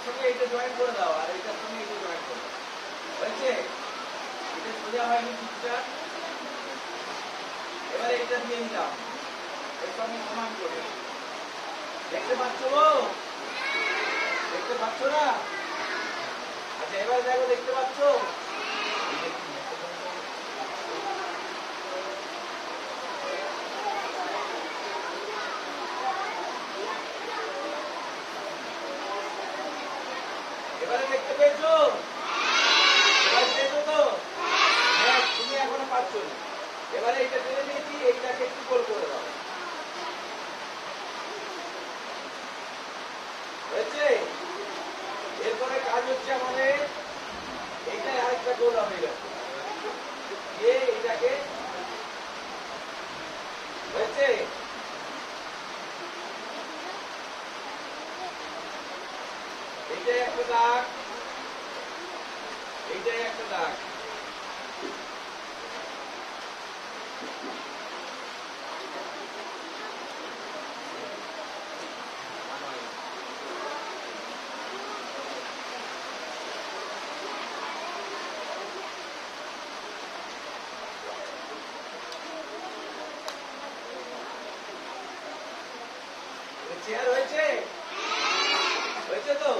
সঙ্গে এটা জয়েন করে দাও আর এটার সঙ্গে এটা জয়েন করে দাও। হয়েছে? এটা সোজা হয়নি ঠিকটা। এবারে এটা দিয়ে দিলাম, এর সঙ্গে সমান করে। দেখতে পাচ্ছ গো? দেখতে পাচ্ছ না? আচ্ছা এবার দেখো, দেখতে পাচ্ছ? এবারে দেখতে পেয়েছো? এবার পেয়েছো তো? হ্যাঁ, তুমি এখনো পাচ্ছ না। এবারে এটা টেনে নিয়েছি, এইটাকে একটু গোল করে দাও। হয়েছে? এরপরে কাজ হচ্ছে আমাদের এইটাই আরেকটা গোল হয়ে গেছে। এটাকে হয়েছে? এইটাই একটা দাগ, এইটাই একটা দাগ। চেয়ার হয়েছে? হয়েছে তো?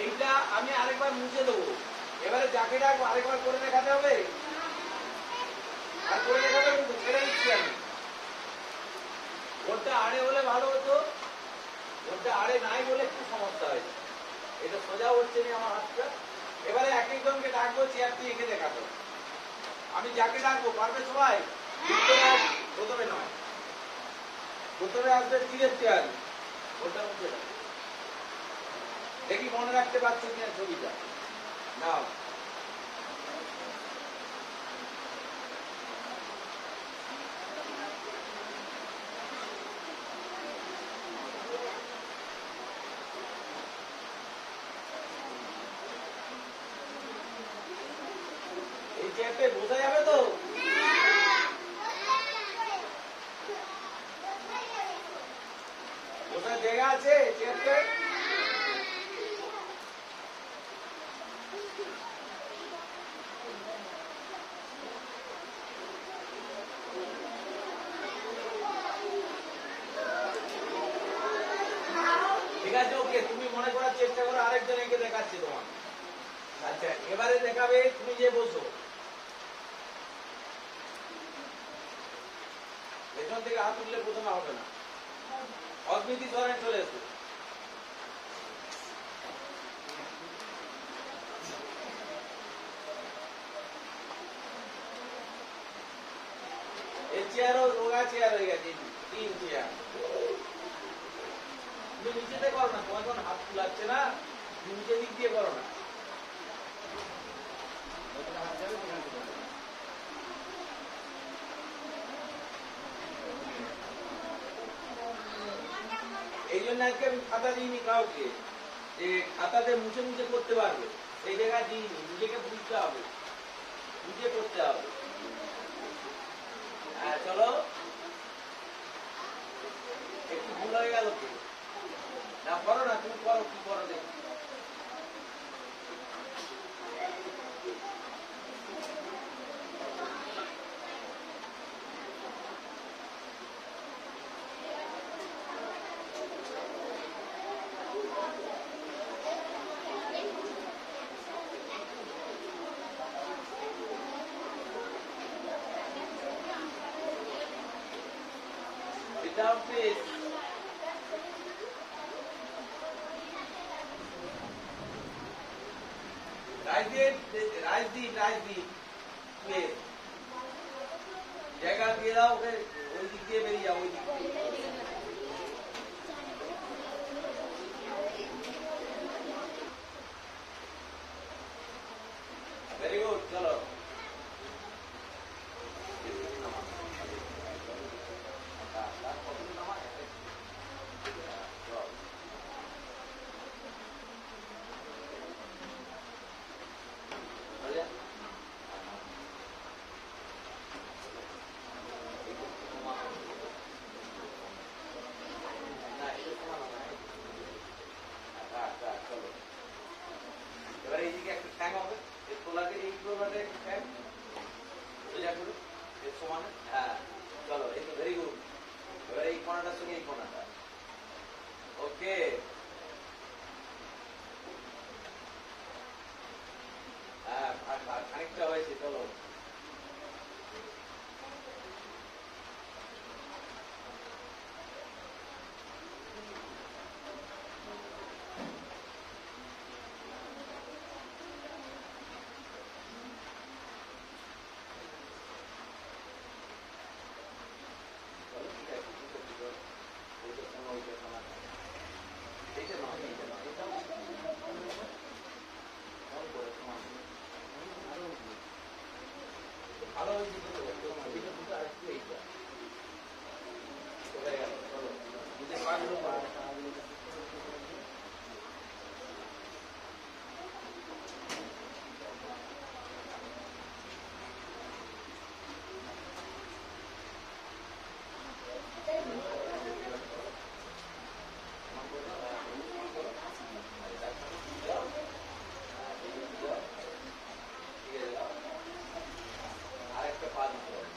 এইটা আমি আরেকবার মুছে দেবো। এবারে যাকে ডাকবো আরেকবার করে দেখাতে হবে। আর করে দেখাতে হবে কিন্তু, ছেড়ে দিচ্ছি আমি। ওটা আড়ে হলে ভালো হতো, ওটা আড়ে নাই বলে একটু সমস্যা হয়েছে। এটা সোজা হচ্ছে না আমার হাতটা। এবারে এক একজনকে ডাকবো, চেয়ারটি এঁকে দেখাতে হবে। আমি যাকে ডাকবো পারবে সবাই? প্রথমে নয়, প্রথমে আসবে তীরের চেয়ার। ওটা মুছে দাও। দেখি মনে রাখতে পারছো কিনা ছবিটা। নাও। এই চেয়ারটা বোঝা যাবে তো? বোঝার জায়গা আছে চেয়ারটা? ঠিক আছে, ওকে, তুমি মনে করার চেষ্টা করো, আরেকজন এঁকে দেখাচ্ছি তোমার। আচ্ছা এবারে দেখাবে, তুমি যে বসো পেছন থেকে হাত তুললে প্রথমে হবে না। অস্মিতি সরেন, চলে এসো। এই চেয়ারও রোগা চেয়ার হয়ে গেছে, তিন চেয়ার। তুমি নিচেতে করো না, তোমার যখন হাত তুলাচ্ছে না, নিচে দিক দিয়ে করো না। এই জন্য আজকে আমি খাতা দিইনি কাউকে, যে খাতাতে মুছে মুছে করতে পারবে, এই জায়গায় দিইনি। নিজেকে বুঝতে হবে, বুঝে করতে হবে। হ্যাঁ চলো, একটু ভুল হয়ে গেল কি না? করো না, তুমি করো, কি করো দেখো। Down please. রাজদীপ প্লিজ জায়গা দিয়ে দাও ওকে, ওই দিক দিয়ে বেরিয়ে যাও, ওই দিক দিয়ে। ভেরি গুড, চলো। কোনাটার সঙ্গে এই কোনাটা। ওকে, হ্যাঁ খানিকটা হয়েছে, চলো। ভালো হয়েছে তো, এটা দুটো আসছে, এইটা চলে গেল। চলো নিজের পাগুলো করো। আরেকটা পা দিতে হবে।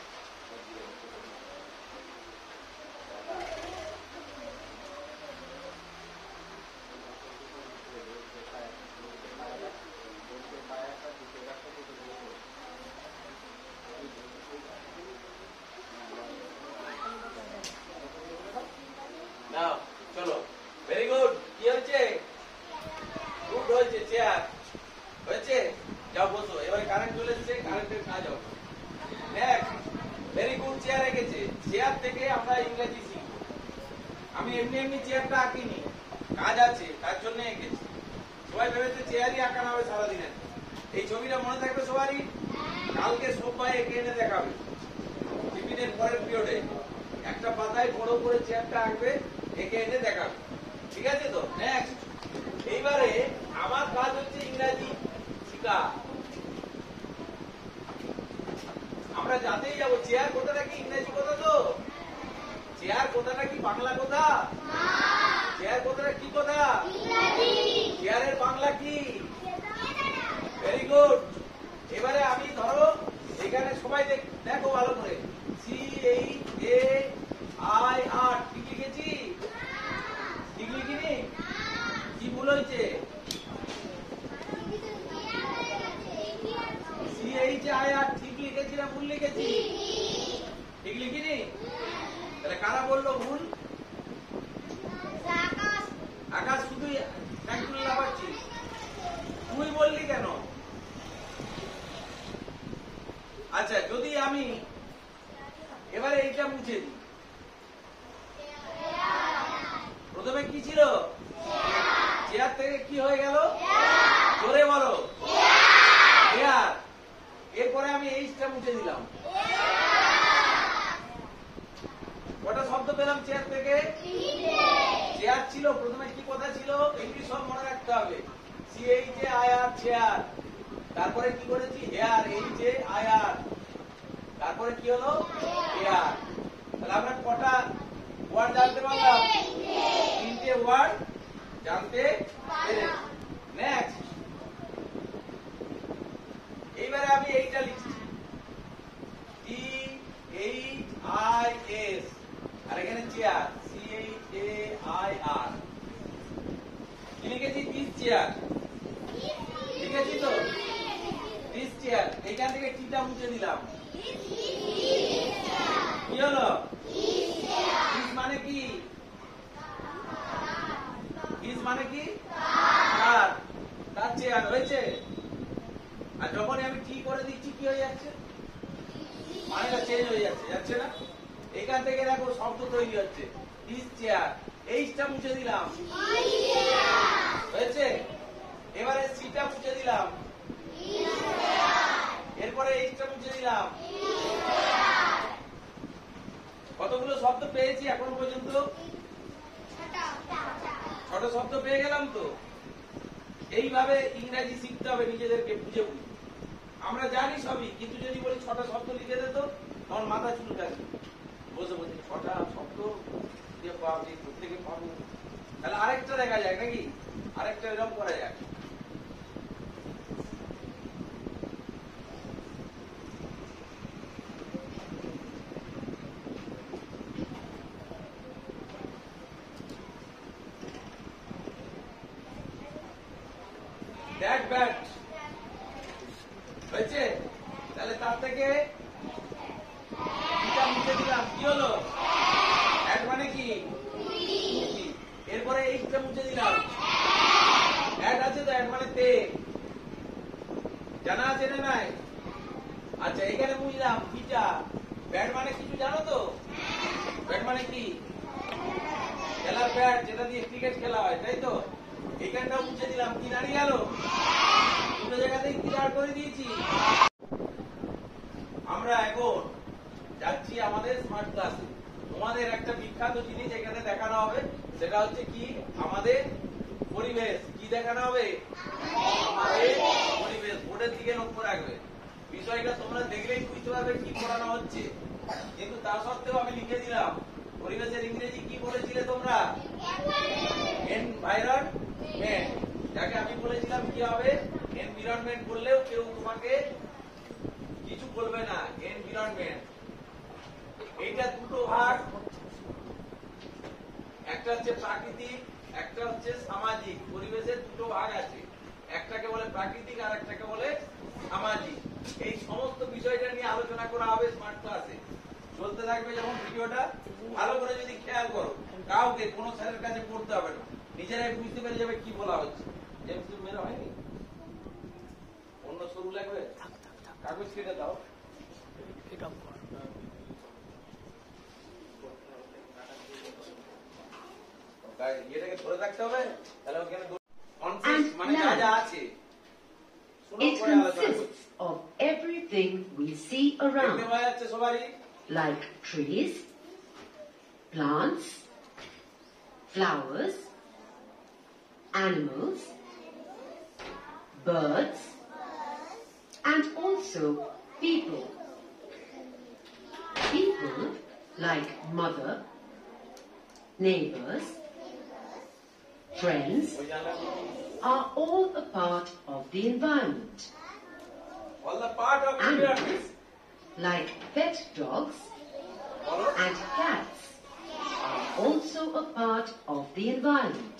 নাও চলো, ভেরি গুড। কি হচ্ছে? গুড হয়েছে, চেয়ার হয়েছে। যাও বসো, এবারে কারেন্ট চলে এসেছে, কারেন্টের কাজ হবে। নেক্সট, ভেরি গুড, চেয়ার এঁকেছে। চেয়ার থেকে আমরা ইংরেজি শিখব। আমি এমনি এমনি চেয়ারটা আঁকিনি, কাজ আছে, তার জন্য এঁকেছি। সবাই ভেবেছে চেয়ারই আঁকানো হবে সারাদিনের। এই ছবিটা মনে থাকবে সবারই। কালকে সবাই এঁকে এনে দেখাবে টিফিনের পরের পিরিয়ডে। একটা পাতায় বড় করে চেয়ারটা আঁকবে, এঁকে এনে দেখাবে। ঠিক আছে তো? নেক্সট, এইবারে আমার কাজ হচ্ছে ইংরাজি শিখা। আমরা যাতেই যাবো, চেয়ার কথাটা কি ইংরেজি কথা তো? চেয়ার কথাটা কি বাংলা কথা? চেয়ার কথাটা কি কথা? চেয়ারের বাংলা কি? Very good. এবারে আমি ধরো এখানে সবাই দেখো ভালো করে, CHAIR ঠিক লিখেছি? ঠিক লিখিনি? কি ভুল হয়েছে? CHAIR ঠিক লিখেছি না ভুল লিখেছি? ঠিক লিখিনি? তাহলে কারা বললো ভুল? আকাশ শুধু একটু লাফাচ্ছি, তুই বললি কেন? আচ্ছা, যদি আমি এবারে এইটা মুছে দিই, প্রথমে কি ছিল? চেয়ার থেকে কি হয়ে গেল? জোরে বলো, চেয়ার। এরপরে আমি এইটা মুছে দিলাম, কটা শব্দ পেলাম চেয়ার থেকে? চেয়ার ছিল, প্রথমে কি কথা ছিল? ইংলিশ সব মনে রাখতে হবে। CHAIR chair. তারপরে কি করেছি? Hair, HAIR। তারপরে কি হলো? হেয়ার। তাহলে আমরা কটা ওয়ার্ড জানতে পারলাম? 3টে ওয়ার্ড জানতে পেরেছি। নেক্সট, এইবারে আমি এইটা লিখছি, THIS, আর এখানে চেয়ার, CHAIR। কি লিখেছি? দিস চেয়ার লিখেছি তো? This chair. এইখান থেকে টিটা মুছে দিলাম। কি হলো? দিস মানে কি? দিস মানে কি? তার চেয়ার হয়েছে। আর যখনই আমি টি করে দিচ্ছি কি হয়ে যাচ্ছে? মানেটা চেঞ্জ হয়ে যাচ্ছে, যাচ্ছে না? এখান থেকে দেখো শব্দ তৈরি হচ্ছে, দিস চেয়ার। এইটা মুছে দিলাম, হয়েছে। এবারে সিটা মুছে দিলাম, এরপরে এইটা মুছে দিলাম। কতগুলো শব্দ পেয়েছি এখন পর্যন্ত? 6টা শব্দ পেয়ে গেলাম তো। এইভাবে ইংরেজি শিখতে হবে নিজেদেরকে বুঝে বুঝে। আমরা জানি সবই, কিন্তু যদি বলি 6টা শব্দ লিখে দে তো, তখন মাথা চুলকাচ্ছে। বসে বসে 6টা শব্দ দিয়ে পাবি, প্রত্যেকে পাবো। তাহলে আরেকটা দেখা যায় নাকি? আরেকটা এরকম করা যায়। ক্যাট ব্যাট হয়েছে। তাহলে তার থেকে মুছে দিলাম, কি হলো? ব্যাট মানে কি? এরপরে এইটা মুছে দিলাম, অ্যাড আছে তো, অ্যাড মানে তে, জানা আছে না নাই? আচ্ছা এখানে বুঝলাম কিটা ব্যাট মানে কিছু জানো তো? ব্যাট মানে কি? খেলার ব্যাট, যেটা দিয়ে ক্রিকেট খেলা হয়, তাই তো? এখানটাও মুছে দিলাম, কি দাঁড়িয়ে গেল? দুটো জায়গাতেই কি দাঁড় করে দিয়েছি। আমরা এখন যাচ্ছি আমাদের স্মার্ট ক্লাসে। তোমাদের একটা বিখ্যাত জিনিস এখানে দেখানো হবে, সেটা হচ্ছে কি? আমাদের পরিবেশ। কি দেখানো হবে? আমাদের পরিবেশ। বোর্ডের দিকে লক্ষ্য রাখবে। বিষয়টা তোমরা দেখলেই বুঝতে পারবে কি পড়ানো হচ্ছে, কিন্তু তা সত্ত্বেও আমি লিখে দিলাম। পরিবেশের ইংরেজি কি বলেছিলে তোমরা? এনভায়রনমেন্ট। যাকে আমি বলেছিলাম কি হবে? এনভায়রনমেন্ট বললেও কেউ তোমাকে কিছু বলবে না। এনভায়রনমেন্ট। এইটা দুটো ভাগ, একটা হচ্ছে প্রাকৃতিক, একটা হচ্ছে সামাজিক। পরিবেশের দুটো ভাগ আছে, একটাকে বলে প্রাকৃতিক আর একটাকে বলে সামাজিক। এই সমস্ত বিষয়টা নিয়ে আলোচনা করা হবে স্মার্ট ক্লাসে। চলতে থাকবে যখন ভিডিওটা, ভালো করে যদি খেয়াল করো, কাউকে কোনো স্যারের কাছে পড়তে হবে না, নিজেরাই বুঝতে পেরে যাবে কি বলা হচ্ছে। মেরে হয়নি, অন্য সরু লাগবে, কাগজ কেটে দাও। এটাকে ধরে রাখতে হবে, তাহলে ওখানে মানে যা যা আছে। It consists of everything we see around, like trees, plants, flowers, animals, birds, and also people. People like mother, neighbors, friends are all a part of the environment. All the part of the environment. Like pet dogs and cats are also a part of the environment.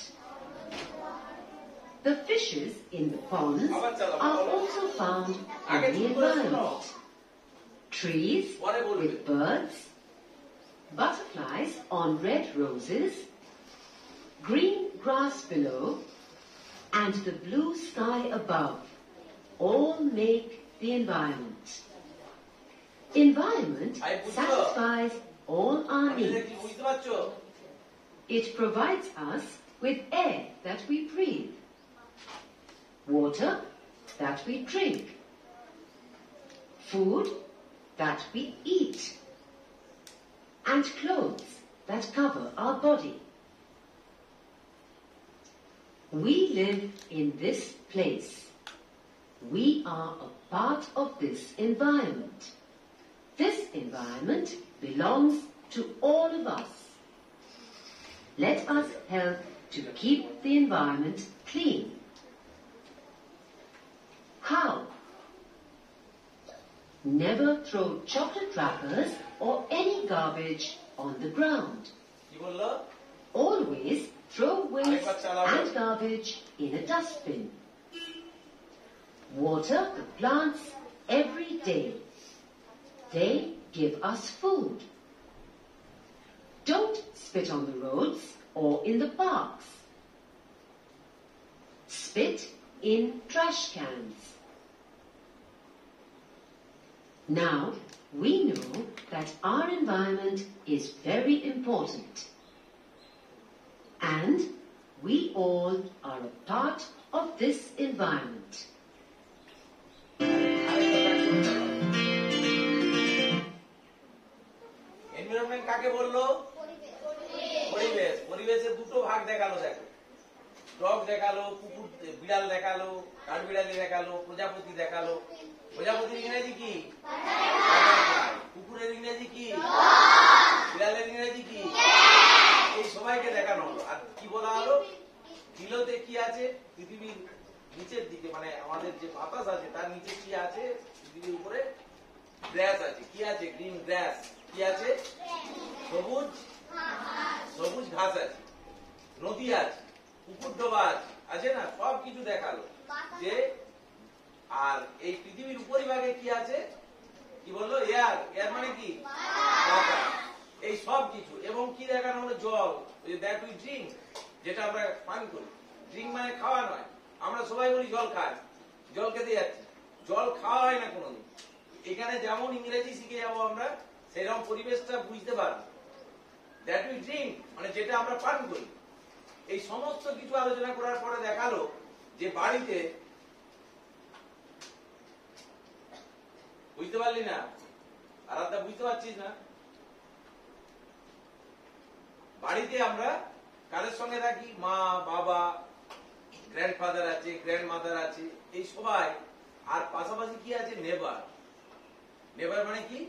The fishes in the ponds are also found in the environment. Trees with birds, butterflies on red roses, green grass below, and the blue sky above all make the environment. Environment satisfies all our needs. It provides us with air that we breathe, water that we drink, food that we eat, and clothes that cover our body. We live in this place. We are a part of this environment. This environment belongs to all of us. Let us help to keep the environment clean. How? Never throw chocolate wrappers or any garbage on the ground. Always throw waste and garbage in a dustbin. Water the plants every day. They give us food. Don't spit on the roads or in the parks. Spit in trash cans. Now we know that our environment is very important. And we all are a part of this environment. Environment কাকে বললো? পরিবেশ। পরিবেশের দুটো ভাগ দেখালো, দেখো। Dog দেখালো, কুকুর, বিড়াল দেখালো, কাঠবিড়ালি দেখালো, প্রজাপতি দেখালো। প্রজাপতির ইংরেজি কি? কুকুরের ইংরেজি কি? বিড়ালের ইংরেজি কি? এই সবাইকে দেখানো হলো। আর কি বলা হলো? কিলোতে কি আছে? পৃথিবীর নিচের দিকে, মানে আমাদের যে বাতাস আছে তার নিচে কি আছে? পৃথিবীর উপরে গ্রাস আছে। কি আছে? গ্রিন গ্রাস। কি আছে? সবুজ সবুজ ঘাস আছে। নদী আছে, পুকুর ডোবা আছে, আছে না? সব কিছু দেখালো। যে আর এই পৃথিবীর উপরিভাগে কি আছে, কি বললো, এয়ার। এয়ার মানে কি, বাতাস। এই সব কিছু, এবং কি দেখানো হলো, জল, দ্যাট উই ড্রিঙ্ক, যেটা আমরা পান করি। ড্রিঙ্ক মানে খাওয়া নয়। আমরা সবাই বলি জল খায়, জল খেতে যাচ্ছি, জল খাওয়া হয় না কোনোদিন। এখানে যেমন ইংরেজি শিখে যাবো আমরা, সেরকম পরিবেশটা বুঝতে পারবো। দ্যাট উই ড্রিঙ্ক মানে যেটা আমরা পান করি। এই সমস্ত কিছু আলোচনা করার পরে দেখালো যে বাড়িতে, বুঝতে পারলি না আরাধ্যা, বুঝতে পারছিস না? বাড়িতে আমরা কাদের সঙ্গে থাকি, মা বাবা, গ্র্যান্ডফাদার আছে, গ্র্যান্ডমাদার আছে, এই সবাই। আর পাশাপাশি কি আছে, নেবার। নেবার মানে কি,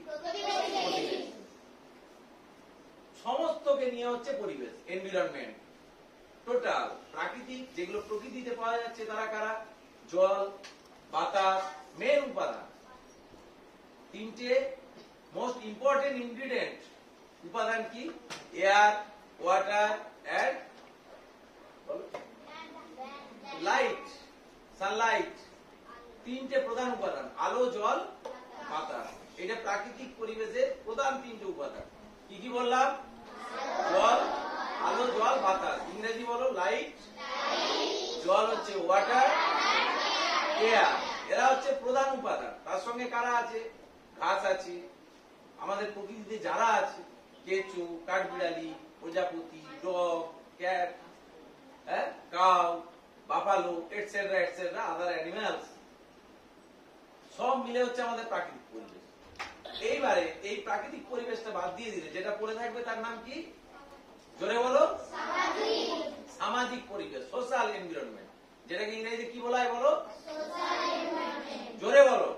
সমস্তকে নিয়ে হচ্ছে পরিবেশ, এনভায়রনমেন্ট, টোটাল প্রাকৃতিক, যেগুলো প্রকৃতিতে পাওয়া যাচ্ছে তারা কারা, জল, বাতাস, মেন উপাদান। তিনটে মোস্ট ইম্পর্টেন্ট ইনগ্রিডিয়েন্ট, উপাদান কি, air, water and light, sunlight. তিনটে প্রধান উপাদান, আলো, জল, বাতাস। এটা প্রাকৃতিক পরিবেশের প্রধান তিনটে উপাদান। কি কি বললাম, জল, আলো, জল, বাতাস। ইংরেজি বলো, লাইট, জল হচ্ছে ওয়াটার, এয়ার। এরা হচ্ছে প্রধান উপাদান। তার সঙ্গে কারা আছে, ঘাস আছে, আমাদের প্রকৃতিতে যারা আছে, কেঁচো, কাঠবিড়ালি, প্রজাপতি, dog, cat, cow, buffalo, etcetera etcetera, আদার অ্যানিমালস, সব মিলে হচ্ছে আমাদের প্রাকৃতিক পরিবেশ। এইবারে এই প্রাকৃতিক পরিবেশটা বাদ দিয়ে দিলে যেটা পড়ে থাকবে তার নাম কি, জোরে বলো, সামাজিক পরিবেশ, সোশ্যাল এনভায়রনমেন্ট। যেটাকে ইংরেজিতে কি বলা হয় বলো, জোরে বলো,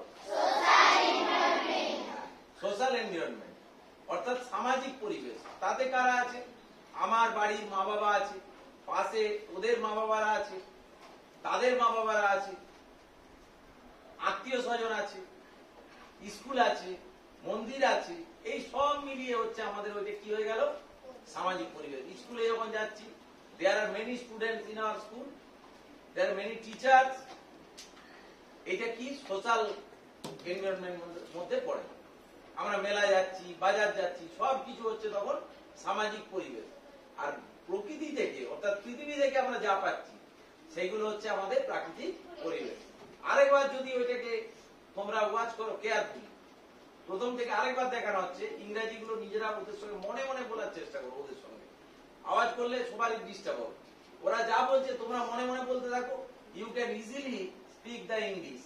সোশ্যাল এনভায়রনমেন্ট, অর্থাৎ সামাজিক পরিবেশ। তাতে কারা আছে, আমার বাড়ির মা বাবা আছে, পাশে ওদের মা বাবারা আছে, তাদের মা বাবারা আছে, আত্মীয় স্বজন আছে, স্কুল আছে, মন্দির আছে। এই সব মিলিয়ে হচ্ছে আমাদের ওইটা কি হয়ে গেল, সামাজিক পরিবেশ। স্কুলে যখন যাচ্ছি, there are many students in our school, there are many teachers. এটা কি, সোশ্যাল এনভায়রনমেন্ট মধ্যে পড়ে। আমরা মেলায় যাচ্ছি, বাজার যাচ্ছি, সব কিছু হচ্ছে তখন সামাজিক পরিবেশ। আর প্রকৃতি থেকে, অর্থাৎ পৃথিবী থেকে আমরা যা পাচ্ছি সেইগুলো হচ্ছে আমাদের প্রাকৃতিক পরিবেশ। আরেকবার যদি ওইটাকে তোমরা ওয়াচ করো কেয়ারফুলি, প্রথম থেকে আরেকবার দেখানো হচ্ছে, ইংরেজিগুলো নিজেরা ওদের সঙ্গে মনে মনে বলার চেষ্টা করো। ওদের সঙ্গে আওয়াজ করলে সবারই ডিস্টার্ব হবে। ওরা যা বলছে তোমরা মনে মনে বলতে থাকো। You can easily speak the English.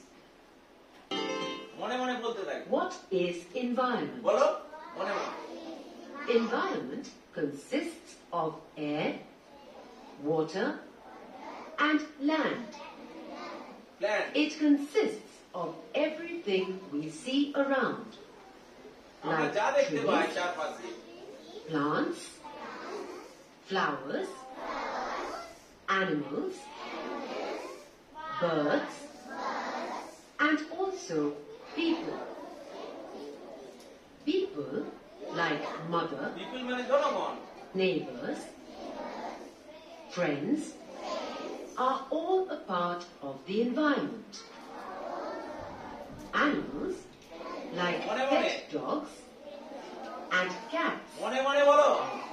মনে মনে বলতে থাকো। What is environment? বলো মনে মনে। Environment consists of air, water, and land. Land. It consists of everything we see around, আমরা like যা দেখতে পাই trees, চারপাশে, plants, flowers, animals, birds, and also people. People like mother, people মানে জনগণ, neighbors, friends are all a part of the environment. Animals like pet dogs and cats মনে মনে বলো,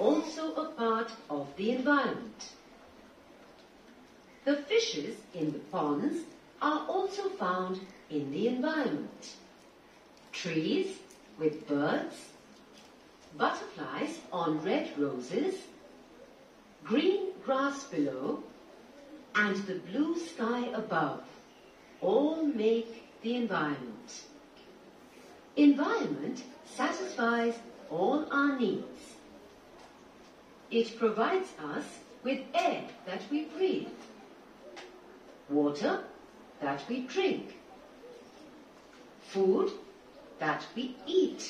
also a part of the environment. The fishes in the ponds are also found in the environment. Trees with birds, butterflies on red roses, green grass below, and the blue sky above all make the environment. Environment satisfies all our needs. It provides us with air that we breathe, water that we drink, food that we eat,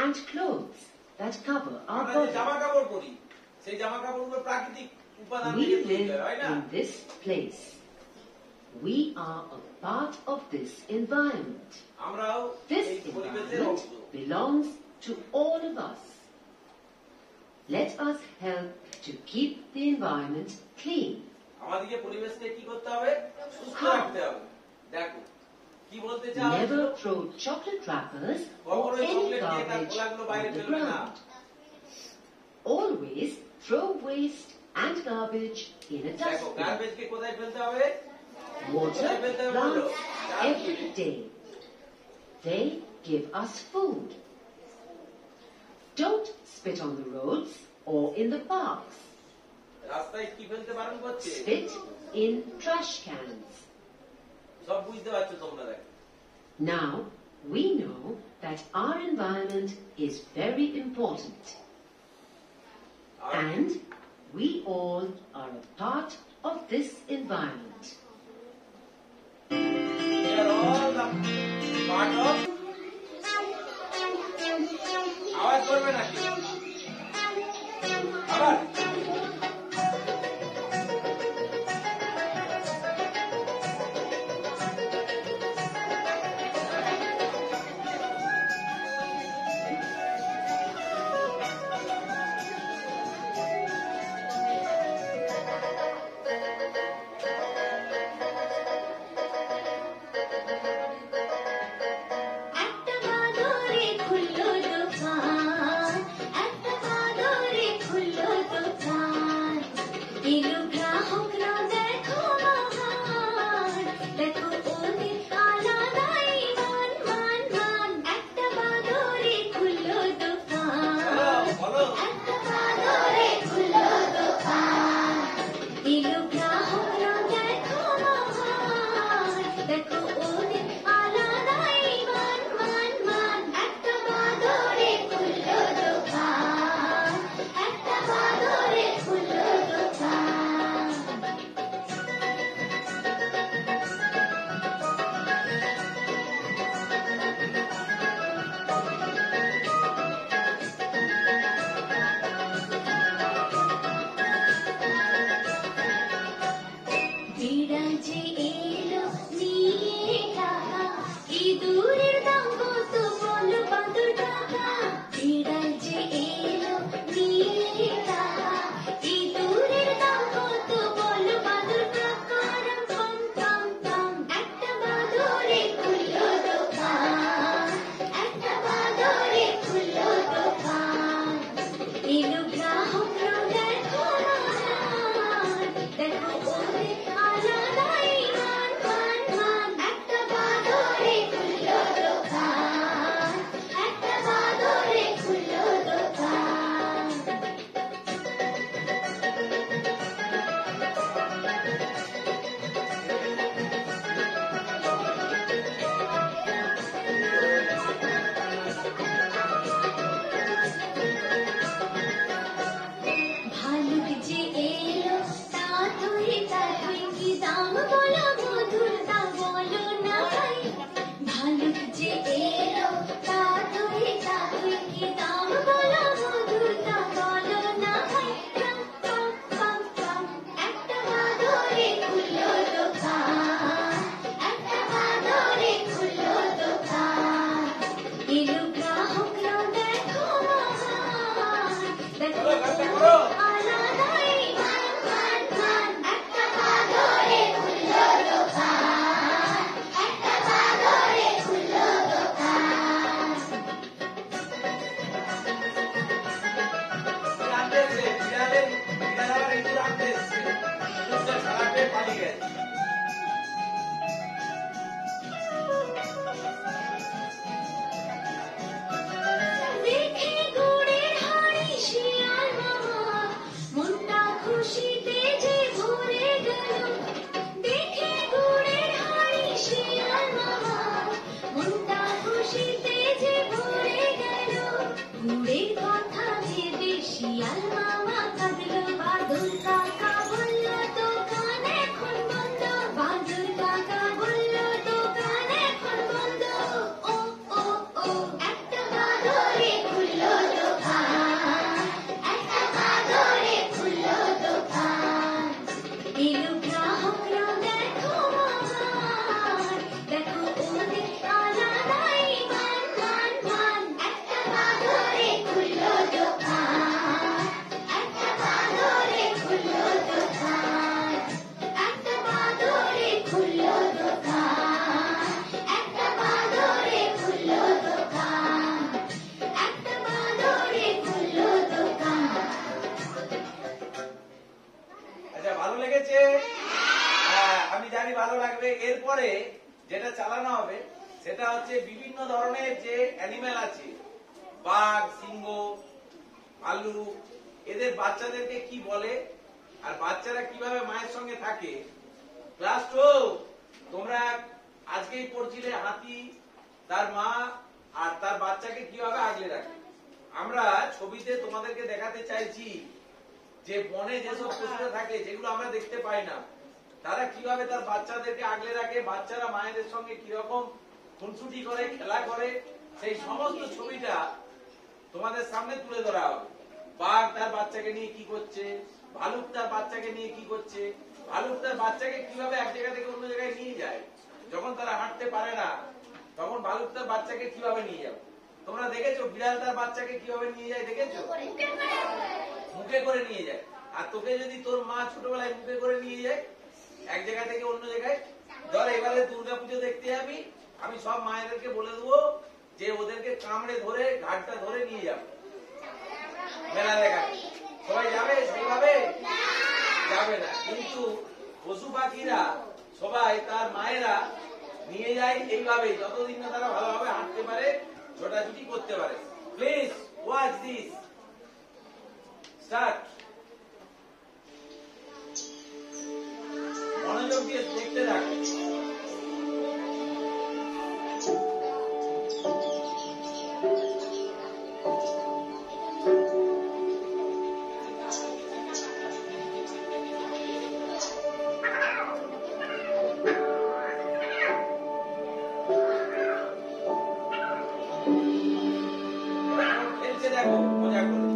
and clothes that cover our আমরা যে জামা body. কাপড় পরি সেই জামা কাপড়গুলো প্রাকৃতিক উপাদান We থেকে তৈরি live হয়, না? in this place. We are a part of this environment. আমরাও This এই পরিবেশের environment অংশ। belongs to all of us. Let us help to keep the environment clean. আমাদেরকে পরিবেশকে কি করতে হবে? সুস্থ রাখতে হবে। দেখো কি বলতে চাও? Never throw chocolate wrappers or any garbage on the ground. Always throw waste and garbage in a দেখো dustbin. গার্বেজকে কোথায় ফেলতে হবে? Water plants every day. They give us food. Don't spit on the roads or in the parks. রাস্তায় কি ফেলতে বারণ করছে? Spit in trash cans. সব বুঝতে পারছো তোমরা? দেখো Now we know that our environment is very important. And we all are a part of this environment. We are all the part of. আওয়াজ করবে নাকি? আবার লেগেছে? আমি জানি ভালো লাগবে। এরপরে যেটা চালানো হবে সেটা হচ্ছে বিভিন্ন ধরনের যে অ্যানিমেল আছে, বাঘ, সিংহ, ভাল্লুক, এদের বাচ্চাদেরকে কি বলে আর বাচ্চারা কিভাবে মায়ের সঙ্গে থাকে। ক্লাস 2 তোমরা আজকেই পড়ছিলে হাতি, তার মা আর তার বাচ্চাকে কিভাবে আগলে রাখে। আমরা ছবিতে তোমাদেরকে দেখাতে চাইছি যে বনে যেসব পশুরা থাকে যেগুলো আমরা দেখতে পাই না, তারা কিভাবে তার বাচ্চাদেরকে আগলে রাখে, বাচ্চারা মায়েদের সঙ্গে কিরকম খুনসুটি করে, খেলা করে, সেই সমস্ত ছবিটা তোমাদের সামনে তুলে ধরা হবে। বাঘ তার বাচ্চাকে নিয়ে কি করছে, ভালুক তার বাচ্চাকে নিয়ে কি করছে, ভালুক তার বাচ্চাকে কিভাবে এক জায়গা থেকে অন্য জায়গায় নিয়ে যায়, যখন তারা হাঁটতে পারে না তখন ভালুক তার বাচ্চাকে কিভাবে নিয়ে যাবে। তোমরা দেখেছো বিড়াল তার বাচ্চাকে কিভাবে নিয়ে যায়, দেখেছো? মুখে করে নিয়ে যায়। আর তোকে যদি তোর মা ছোটবেলায় মুখে করে নিয়ে যায় এক জায়গা থেকে অন্য জায়গায়, ধর এবারে দুর্গাপুজো দেখতে যাবি, আমি সব মায়েদেরকে বলে দেবো যে ওদেরকে কামড়ে ধরে ঘাটটা ধরে নিয়ে যাবে মেলা দেখা। সবাই যাবে সেইভাবে? যাবে না। কিন্তু পশু পাখিরা সবাই তার মায়েরা নিয়ে যায় এইভাবে, যতদিন না তারা ভালোভাবে হাঁটতে পারে, ছোটাছুটি করতে পারে। Please watch this. স্টার্ট। মনোযোগ দিয়ে দেখতে থাকো। দেখো মজা করে।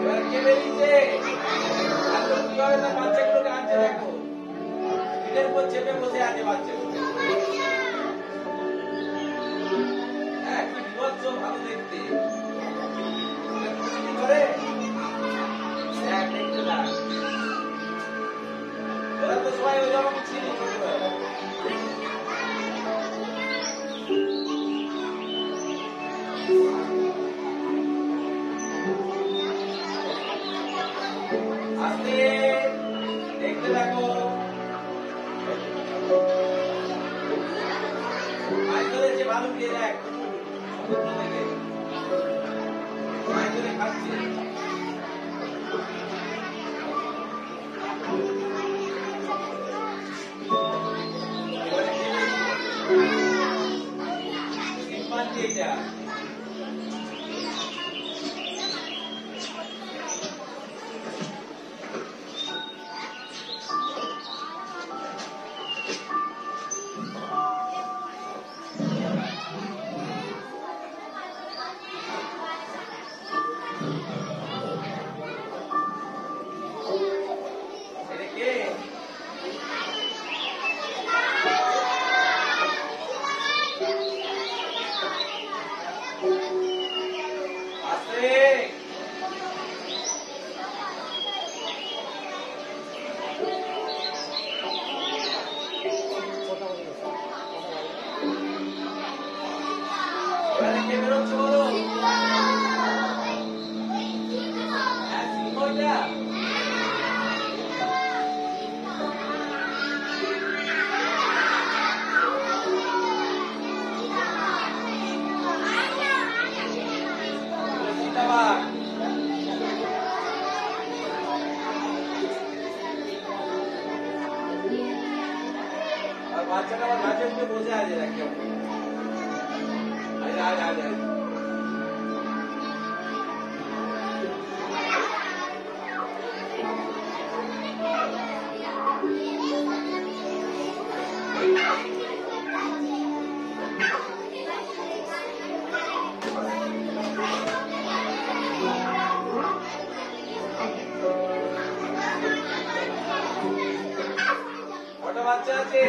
এবার কে বেরিয়েছে? কিভাবে তার বাচ্চাগুলোকে আনছে দেখো, পিঠের উপর চেপে বসে আছে বাচ্চাগুলো। হ্যাঁ, কি বিভৎস ভালো দেখতে করে। ওরা তো সবাই ওই রকম ছিল ছোটবেলায়। আস্তে দেখতে থাকো। মাছ ধরেছে ভালুকে, দেখ সমুদ্র থেকে মাছ ধরে খাচ্ছে। বাচ্চাটা আমার গাছের উপরে বসে আছে, দেখ কেমন। কটা বাচ্চা আছে?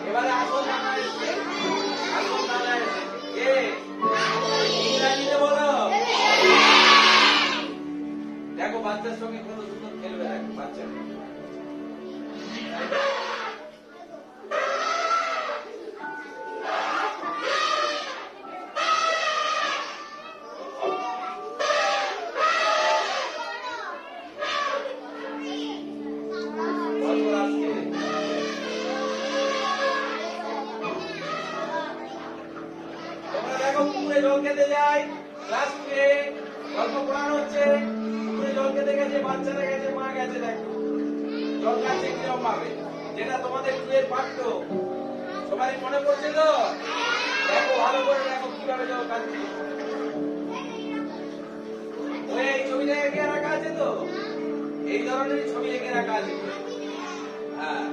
এবারে আসল দানা এসছে, আসল দানা এসছে। কে? ইংরাজিতে বলো। দেখো বাচ্চার সঙ্গে কত সুন্দর খেলবে এক বাচ্চা। তোমরা দেখো পুকুরে জল খেতে যায়, ক্লাস 2 গল্প পড়ানো হচ্ছে, পুকুরে জল খেতে গেছে, বাচ্চারা গেছে, মা গেছে, দেখো জল খাচ্ছে কিরকম ভাবে, যেটা তোমাদের 2 এর পাঠ্য। সবারই মনে পড়ছে তো? দেখো ভালো করে দেখো কিভাবে জল খাচ্ছে। ওই এই ছবিটা এঁকে রাখা আছে তো, এই ধরনের ছবি এঁকে রাখা আছে। হ্যাঁ